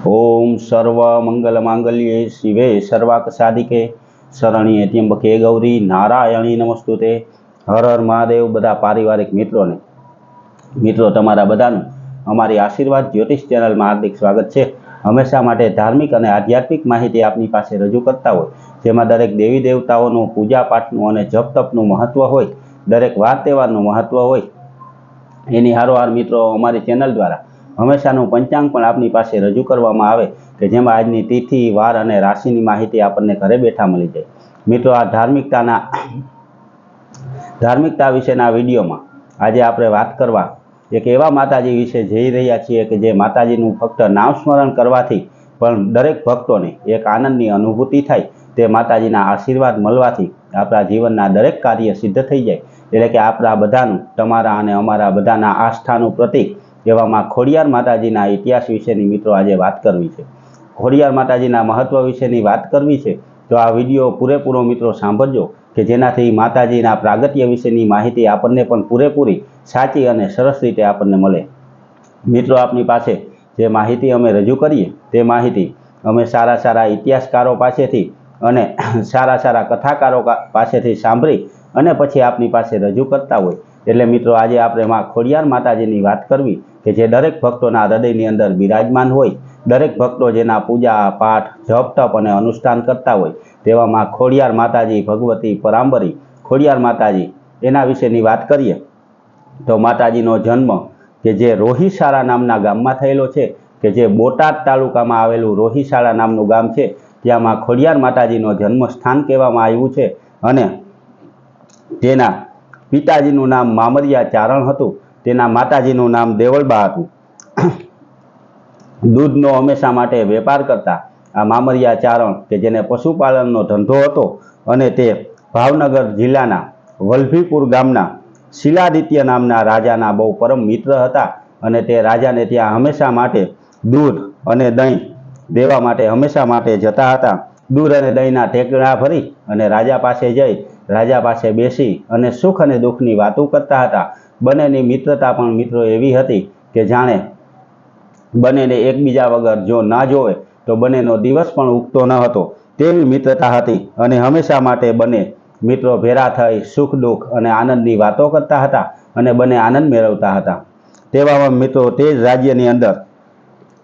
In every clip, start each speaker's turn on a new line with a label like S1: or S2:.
S1: ओम सर्व मंगल मांगल्ये शिवे सर्वाक साधिके शरण्ये त्र्यंबके गौरी नारायणी नमस्तुते। हर हर महादेव। बधा पारिवारिक मित्रों तमारा बधानुं अमारी आशीर्वाद ज्योतिष चेनल में हार्दिक स्वागत है। हमेशा माटे धार्मिक और आध्यात्मिक माहिती आपनी पासे रजू करता होय, जेमां दरेक देवी देवताओं पूजा पाठनुं अने जप तपनुं महत्व होय, दरेक वार तहेवारनुं महत्व होय, एनी हारोहार मित्रों अमारी चेनल द्वारा हमेशानुं पंचांग पण आपनी पासे रजू करवामां आवे के जेमां आजनी तिथि वार अने राशिनी माहिती आपने घरे बैठा मळी जाय। मित्रों, आ धार्मिकता विशेना विडियोमां आजे आपणे वात करवा एक एवा माताजी विषे जई रह्या छीए के जे माताजीनुं फक्त नाम स्मरण करवाथी पण दरेक भक्तोने एक आनंदनी अनुभूति थाय। ते माताजीना आशीर्वाद मळवाथी आपणा जीवनना दरेक कार्य सिद्ध थई जाय। एटले के आपणा बधानुं तमारा अने अमारा बधाना आस्थानुं प्रतीक एवामां खोडियार माताजीना इतिहास विशेनी मित्रों आजे वात करवी छे। खोडियार माताजीना महत्व विशेनी वात करवी छे तो आ विडियो पूरेपूरो मित्रों सांभळजो के जेनाथी माताजीना प्रागट्य विशेनी माहिती आपणने पण पूरेपूरी साची अने सरस रीते आपणने मळे। मित्रों, आपनी पासे जे माहिती अमे रजू करीए ते माहिती अमे सारा सारा इतिहासकारो पासेथी अने सारा सारा कथाकारो पासेथी सांभळी अने पछी आपनी पासे रजू करता होय। एटले मित्रों, आज आपणे मां खोडियार माताजीनी वात करवी के जे दरेक भक्तोना हृदयनी अंदर बिराजमान होय। दरेक भक्तो जेना पूजा पाठ जप तप अने अनुष्ठान करता होय तेवा मां खोडियार माताजी भगवती परांबरी खोडियार माताजी एना विशेनी वात करीए तो माताजीनो जन्म के जे रोहिशाळा नामना गाममां थयेलो छे के जे बोटाद तालुकामां आवेलुं रोहिशाळा नामनुं गाम छे, त्यां मां खोडियार माताजीनो जन्मस्थान कहेवामां आव्युं छे अने तेना पिताजीनुं नाम मामरिया चारण हतुं, तेना माताजीनुं नाम देवलबा हतुं। दूधनो हमेशा माटे वेपार करता आ मामरिया चारण के जेने पशुपालननो धंधो हतो अने ते भावनगर जिल्लाना वल्लभीपुर गामना शिलादित्य नामना राजाना बहु परम मित्र हता अने ते राजाने त्यां हमेशा माटे दूध अने दહીં देवा माटे हमेशा माटे जता हता। दूध अने दહીંना टेकड़ा भरी अने राजा पासे जई राजा पासे बेसी अने सुख अने दुखनी वातो करता हता। बनेनी मित्रता पण मित्रों एवी हती के जाणे बनेने एकबीजा वगर जो ना जोवे तो बनेनो दिवस पण उगतो न हतो, तेवी मित्रता हती अने हमेशा माटे बने मित्रों भेरा थई सुख दुख अने आनंदनी वातो करता हता अने बने आनंद मेळवता हता। तेवामां मित्रों ते ज राज्यनी अंदर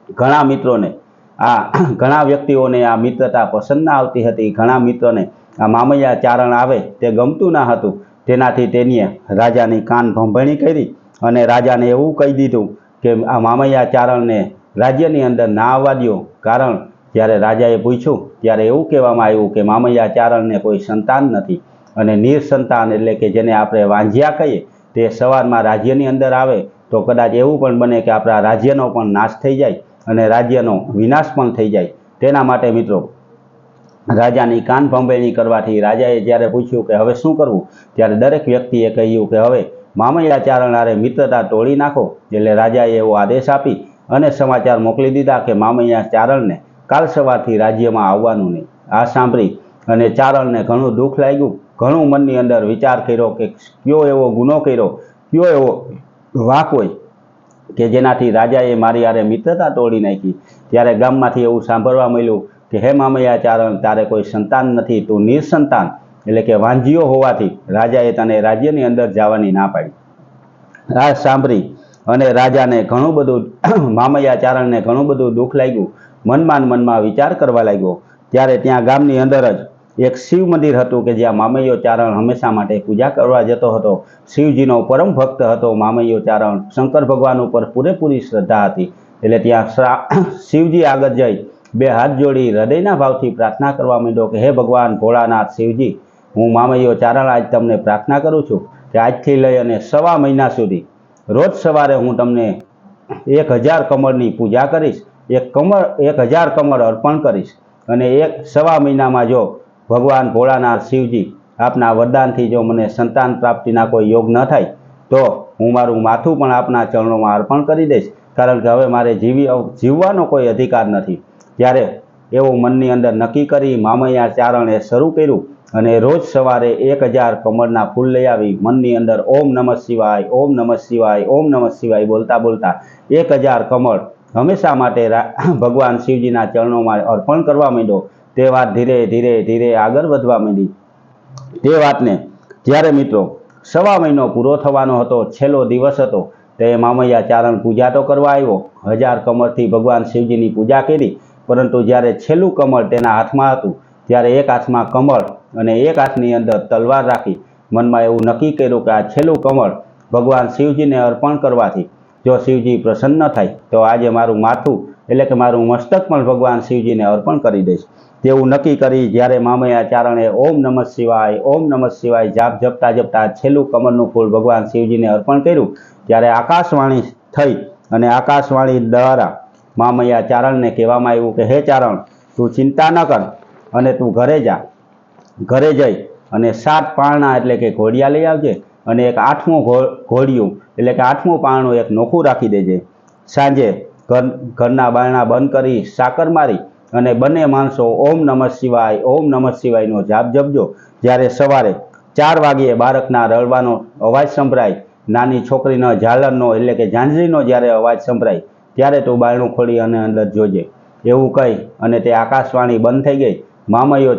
S1: घणा मित्रोने घणा व्यक्तिओने आ मित्रता पसंद न आवती हती। घणा मित्रोने आ मामैया चारण आवे ते गमतुं न हतुं, तेनाथी तेनीए राजानी कान भंभणी करी अने राजाने एवुं कही दीधुं के आ मामैया चारणने राज्यनी अंदर ना आववा दो। कारण ज्यारे राजाए पूछ्युं त्यारे एवुं कहेवामां आव्युं के मामैया चारणने कोई संतान नथी अने निरसंतान एटले के जेने आपणे वांझिया कहीए ते सवारमां राज्यनी अंदर आवे तो कदाच एवुं पण बने के आपणा राज्यनो पण नाश थई जाय अने राज्यनो विनाश पण थई जाय। तेना माटे मित्रों राजानी कान भंभेणी करवाथी राजाए ज्यारे पूछ्युं के हवे शुं करवुं त्यारे दरेक व्यक्तिए कह्युं के हवे मामैया चारण हारे मित्रता तोड़ी नाखो। एटले राजाए एवो आदेश आपी अने समाचार मोकली दीधा के मामैया चारणने काल सवारथी राज्यमां आववानुं नहीं। आ सांभळी अने चारणने घणुं दुख लाग्युं, घणुं मननी अंदर विचार कर्यो के क्यो एवो गुनो कर्यो, क्यो एवो वाक होय के जेनाथी राजाए मारी हारे मित्रता तोड़ी नाखी। त्यारे गाममांथी एवुं सांभळवा मळ्युं के हे मामैया चारण तारे कोई संतान नथी, तू निरसंतान एटले के वांझियो होवाथी राजाए तने राज्यनी अंदर जवानी ना पाडी। आ सांभळी अने राजाने घणुं बधुं मामैया चारणने घणुं बधुं दुख लाग्युं, मनमा विचार करवा लाग्यो। त्यारे त्यां गामनी अंदर ज एक शिव मंदिर हतुं के ज्यां मामैयो चारण हमेशा माटे पूजा करवा जतो हतो। शिवजीनो परम भक्त हतो मामैयो चारण, शंकर भगवान उपर पूरेपूरी श्रद्धा हती एटले त्यां शिवजी आगळ जई बे हाथ जोड़ी हृदयना भावथी प्रार्थना करवा मांड्यो के हे भगवान भोळानाथ शिवजी, हूँ मामैयो चारण आज तमने प्रार्थना करूँ छूँ कि आजथी लई अने सवा महीना सुधी रोज सवारे हूँ तमने 1000 कमळनी पूजा करीश, 1000 कमळ अर्पण करीश अने एक सवा महीनामां जो भगवान भोळानाथ शिवजी आपना वरदानथी जो मने संतान प्राप्तिना कोई योग न थाय तो हूँ मारुं माथुं पण आपना चरणोमां अर्पण करी दईश, कारण के हवे मारे जीववानो कोई अधिकार नथी। त्यारे एवुं मननी अंदर नक्की करी मामैया चारणे शरू कर्युं अने रोज सवारे 1000 कमळना फूल लई आवी मननी अंदर ओम नमः शिवाय, ओम नमः शिवाय, ओम नमः शिवाय बोलता बोलता 1000 कमळ હંમેશા માટે ભગવાન શિવજીના ચરણોમાં અર્પણ કરવા માંડ્યો, તે વાત ધીરે ધીરે ધીરે આગળ વધવા માંડી. તે વાતને જ્યારે મિત્રો 1.25 મહિનો પૂરો થવાનો હતો, છેલ્લો દિવસ હતો, તે મામૈયા ચારણ પૂજા તો કરવા આવ્યો. 1000 કમળથી ભગવાન શિવજીની પૂજા કરી, પરંતુ જ્યારે છેલ્લું કમળ તેના હાથમાં હતું, ત્યારે એક હાથમાં કમળ અને એક હાથની અંદર તલવાર રાખી મનમાં એવું નક્કી કર્યું કે આ છેલ્લું કમળ ભગવાન શિવજીને અર્પણ કરવાથી જો શિવજી પ્રસન્ન થાય તો આજે મારું માથું એટલે કે મારું મસ્તક પણ ભગવાન શિવજીને અર્પણ કરી દઈશ. તેવું નક્કી કરી જ્યારે મામૈયા ચારણે ઓમ નમઃ શિવાય, ઓમ નમઃ શિવાય જાપ જપતા જપતા છેલ્લું કમળનું ફૂલ ભગવાન શિવજીને અર્પણ કર્યું, ત્યારે આકાશવાણી થઈ અને આકાશવાણી દ્વારા મામૈયા ચારણને કહેવામાં આવ્યું કે હે ચારણ, તું ચિંતા ન કર અને તું ઘરે જા. ઘરે જઈ અને 7 પારણા એટલે કે ઘોડિયા લઈ આવજે અને એક 8મું ઘોડિયું એટલે કે 8મું પારણું એક નોખું રાખી દેજે. સાંજે ઘરના બારણા બંધ કરી સાકર મારી અને બંને માણસો ઓમ નમઃ શિવાય, ઓમ નમઃ શિવાયનો જાપ જપજો. જ્યારે સવારે 4 વાગ્યે બાળકના રડવાનો અવાજ સંભળાય, નાની છોકરીનો ઝાલરનો એટલે કે ઝાંઝરીનો જ્યારે અવાજ સંભળાય, ત્યારે તું બારણું ખોલી અને અંદર જોજે. એવું કહી અને તે આકાશવાણી બંધ થઈ ગઈ. મામૈયો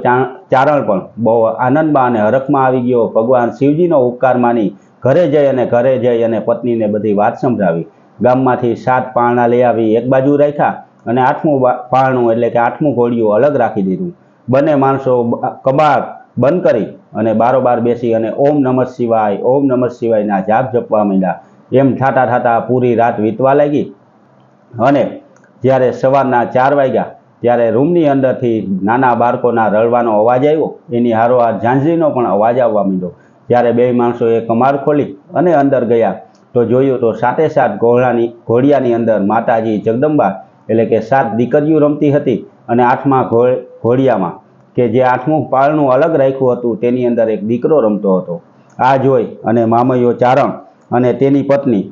S1: ચારણ પણ બહુ આનંદમાં અને હરખમાં આવી ગયો. ભગવાન શિવજીનો ઉપકાર માની ઘરે જઈ અને પત્નીને બધી વાત સંભળાવી. ગામમાંથી 7 પારણા લઈ આવી એક બાજુ રાખ્યા અને 8મું પારણું એટલે કે 8મું ઘોડિયું અલગ રાખી દીધું. બંને માણસો કબાટ બંધ કરી અને બારોબાર બેસી અને ઓમ નમઃ શિવાય, ઓમ નમઃ શિવાયના જાપ જપવા માંડ્યા. એમ થાતા થાતા પૂરી રાત વીતવા લાગી અને જ્યારે સવારના 4 વાગ્યા ત્યારે રૂમની અંદરથી નાના બાળકોના રડવાનો અવાજ આવ્યો, એની હારોહાર ઝાંઝરીનો પણ અવાજ આવવા માંડ્યો. જ્યારે 2 માણસોએ કમાડ ખોલી અને અંદર ગયા તો જોયું તો 7 ઘોડિયાની અંદર માતાજી જગદંબા એટલે કે 7 દીકરીઓ રમતી હતી અને 8મા ઘોડિયામાં કે જે 8મું પારણું અલગ રાખ્યું હતું તેની અંદર એક દીકરો રમતો હતો. આ જોઈ અને મામૈયો ચારણ અને તેની પત્ની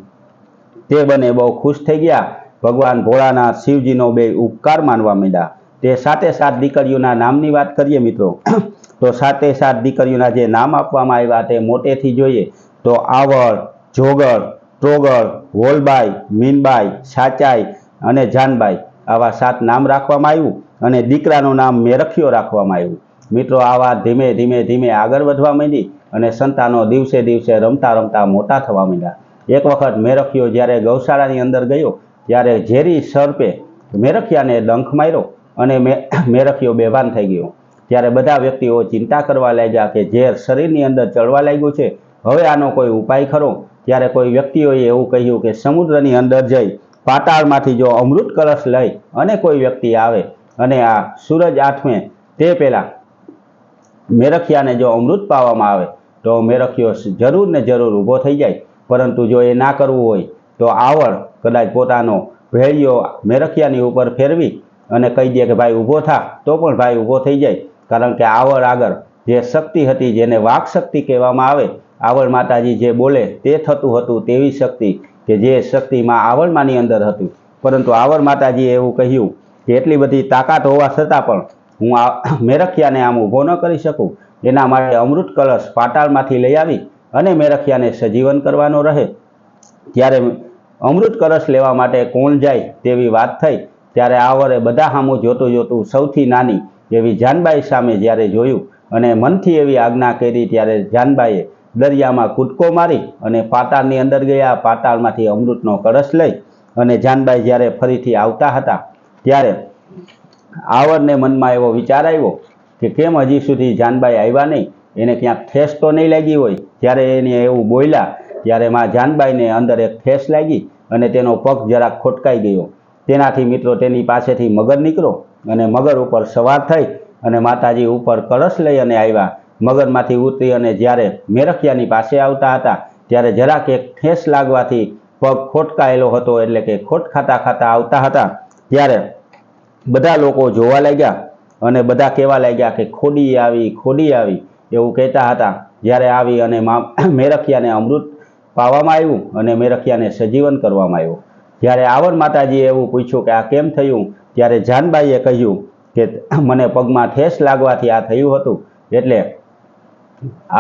S1: તે બંને બહુ ખુશ થઈ ગયા. ભગવાન ભોળાનાથ શિવજીનો 2 ઉપકાર માનવા માંડ્યા. તે 7 દીકરીઓના નામની વાત કરીએ મિત્રો તો 7 દીકરીઓના જે નામ આપવામાં આવ્યા તે મોટેથી જોઈએ તો આવળ, જોગળ, ટ્રોગળ, વોલબાઈ, મીનબાઈ, સાચાઈ અને જાનબાઈ આવા 7 નામ રાખવામાં આવ્યું અને દીકરાનું નામ મેરખિયો રાખવામાં આવ્યું. મિત્રો આ વાત ધીમે ધીમે આગળ વધવા માંડી અને સંતાનો દિવસે દિવસે રમતા રમતા મોટા થવા માંડ્યા. એક વખત મેરખિયો જ્યારે ગૌશાળાની અંદર ગયો ત્યારે ઝેરી સર્પે મેરખિયાને ડંખ માર્યો અને મેરખિયો બેભાન થઈ ગયો. ત્યારે બધા વ્યક્તિઓ ચિંતા કરવા લાગ્યા કે ઝેર શરીરની અંદર ચડવા લાગ્યું છે, હવે આનો કોઈ ઉપાય ખરો? ત્યારે કોઈ વ્યક્તિઓએ એવું કહ્યું કે સમુદ્રની અંદર જઈ પાતાળમાંથી જો અમૃત કળશ લઈ અને કોઈ વ્યક્તિ આવે અને આ સૂરજ આઠમે તે પહેલાં મેરખિયાને જો અમૃત પાવામાં આવે તો મેરખિયો જરૂર ને જરૂર ઊભો થઈ જાય. પરંતુ જો એ ના કરવું હોય તો આવળ કદાચ પોતાનો ભેળિયો મેરખિયાની ઉપર ફેરવી અને કહી દે કે ભાઈ ઊભો થા, તો પણ ભાઈ ઊભો થઈ જાય. કારણ કે આવળ આગળ જે શક્તિ હતી જેને વાક શક્તિ કહેવામાં આવે, આવળ માતાજી જે બોલે તે થતું હતું તેવી શક્તિ કે જે શક્તિમાં આવળમાની અંદર હતી. પરંતુ આવળ માતાજીએ એવું કહ્યું કે એટલી બધી તાકાત હોવા છતાં પણ હું આ મેરખિયાને આમ ઊભો ન કરી શકું. એના માટે અમૃત કળશ પાતાળમાંથી લઈ આવી અને મેરખિયાને સજીવન કરવાનો રહે. ત્યારે અમૃત કળશ લેવા માટે કોણ જાય તેવી વાત થઈ. ત્યારે આવળે બધા સામું જોતું સૌથી નાની એવી જાનબાઈ સામે જ્યારે જોયું અને મનથી એવી આજ્ઞા કરી, ત્યારે જાનબાઈએ દરિયામાં કૂદકો મારી અને પાતાળની અંદર ગયા. પાતાળમાંથી અમૃતનો કળશ લઈ અને જાનબાઈ જ્યારે ફરીથી આવતા હતા ત્યારે આવળને મનમાં એવો વિચાર આવ્યો કે કેમ હજી સુધી જાનબાઈ આવ્યા નહીં, એને ક્યાંક ઠેસ તો નહીં લાગી હોય. જ્યારે એને એવું બોલ્યા ત્યારે માં જાનબાઈને અંદર એક ઠેસ લાગી અને તેનો પગ જરાક ખોટકાઈ ગયો. તેનાથી મિત્રો તેની પાસેથી મગર નીકળ્યો અને મગર ઉપર સવાર થઈ અને માતાજી ઉપર કળશ લઈ અને આવ્યા. મગરમાંથી ઉતરી અને જ્યારે મેરખિયાની પાસે આવતા હતા ત્યારે જરાક એક ઠેસ લાગવાથી પગ ખોટકાયેલો હતો, એટલે કે ખોટ ખાતા આવતા હતા. ત્યારે બધા લોકો જોવા લાગ્યા અને બધા કહેવા લાગ્યા કે ખોડી આવી એવું કહેતા હતા. જ્યારે આવી અને મેરખિયાને અમૃત પાવામાં આવ્યું અને મેરખિયાને સજીવન કરવામાં આવ્યું. જ્યારે આવળ માતાજીએ એવું પૂછ્યું કે આ કેમ થયું, ત્યારે જાનબાઈએ કહ્યું કે મને પગમાં ઠેસ લાગવાથી આ થયું હતું. એટલે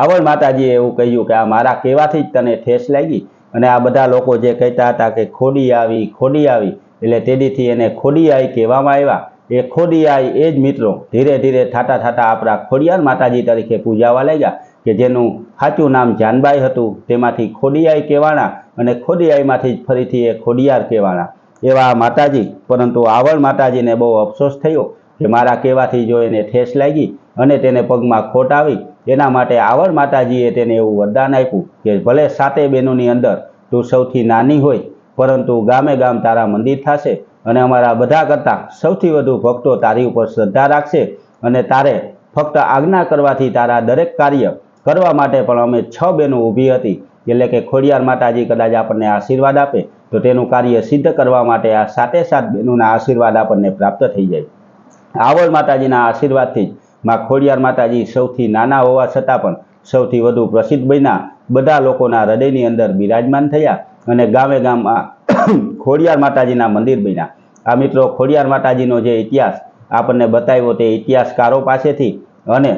S1: આવળ માતાજીએ એવું કહ્યું કે આ મારા કહેવાથી જ તને ઠેસ લાગી. અને આ બધા લોકો જે કહેતા હતા કે ખોડી આવી એટલે તેદીથી એને ખોડિયાઈ કહેવામાં આવ્યા. એ ખોડિયાઈ એ જ મિત્રો ધીરે ધીરે થાતા થાતા આપણા ખોડિયાર માતાજી તરીકે પૂજાવા લાગ્યા કે જેનું સાચું નામ જાનબાઈ હતું. તેમાંથી ખોડિયાઈ કહેવાના અને ખોડિયાઈમાંથી જ ફરીથી એ ખોડિયાર કહેવાના એવા માતાજી. પરંતુ આવળ માતાજીને બહુ અફસોસ થયો કે મારા કહેવાથી જો એને ઠેસ લાગી અને તેને પગમાં ખોટ આવી. એના માટે આવળ માતાજીએ તેને એવું વરદાન આપ્યું કે ભલે 7 બહેનોની અંદર તું સૌથી નાની હોય પરંતુ ગામે ગામ તારા મંદિર થશે અને અમારા બધા કરતાં સૌથી વધુ ભક્તો તારી ઉપર શ્રદ્ધા રાખશે અને તારે ફક્ત આજ્ઞા કરવાથી તારા દરેક કાર્ય કરવા માટે પણ અમે 6 બહેનો ઊભી હતી. એટલે કે ખોડિયાર માતાજી કદાચ આપણને આશીર્વાદ આપે તો તેનું કાર્ય સિદ્ધ કરવા માટે આ 7 બહેનોના આશીર્વાદ આપણને પ્રાપ્ત થઈ જાય. આવળ માતાજીના આશીર્વાદથી જ માં ખોડિયાર માતાજી સૌથી નાના હોવા છતાં પણ સૌથી વધુ પ્રસિદ્ધ બન્યા. બધા લોકોના હૃદયની અંદર બિરાજમાન થયા અને ગામે ગામમાં ખોડિયાર માતાજીના મંદિર બન્યા. આ મિત્રો ખોડિયાર માતાજીનો જે ઇતિહાસ આપણને બતાવ્યો તે ઇતિહાસકારો પાસેથી અને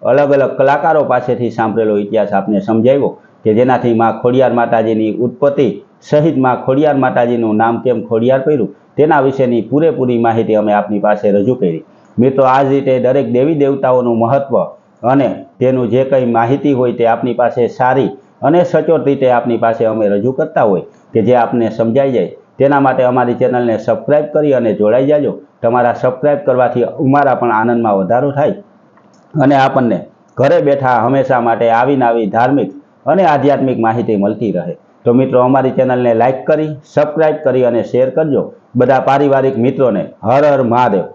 S1: અલગ અલગ કલાકારો પાસેથી સાંભળેલો ઇતિહાસ આપને સમજાવ્યો કે જેનાથી માં ખોડિયાર માતાજીની ઉત્પત્તિ સહિત માં ખોડિયાર માતાજીનું નામ કેમ ખોડિયાર પડ્યું તેના વિશેની પૂરેપૂરી માહિતી અમે આપની પાસે રજૂ કરી. મિત્રો આ જ રીતે દરેક દેવી દેવતાઓનું મહત્વ અને તેનું જે કંઈ માહિતી હોય તે આપની પાસે સારી અને સચોટ રીતે આપની પાસે અમે રજૂ કરતા હોય કે જે આપને સમજાઈ જાય. તેના માટે અમારી ચેનલને સબસ્ક્રાઈબ કરી અને જોડાઈ જાજો. તમારા સબસ્ક્રાઈબ કરવાથી અમારા પણ આનંદમાં વધારો થાય અને આપણને ઘરે બેઠા હંમેશા માટે આવી ધાર્મિક અને આધ્યાત્મિક માહિતી મળતી રહે. તો મિત્રો અમારી ચેનલને લાઈક કરી સબસ્ક્રાઈબ કરી અને શેર કરજો. બધા પારિવારિક મિત્રોને હર હર મહાદેવ.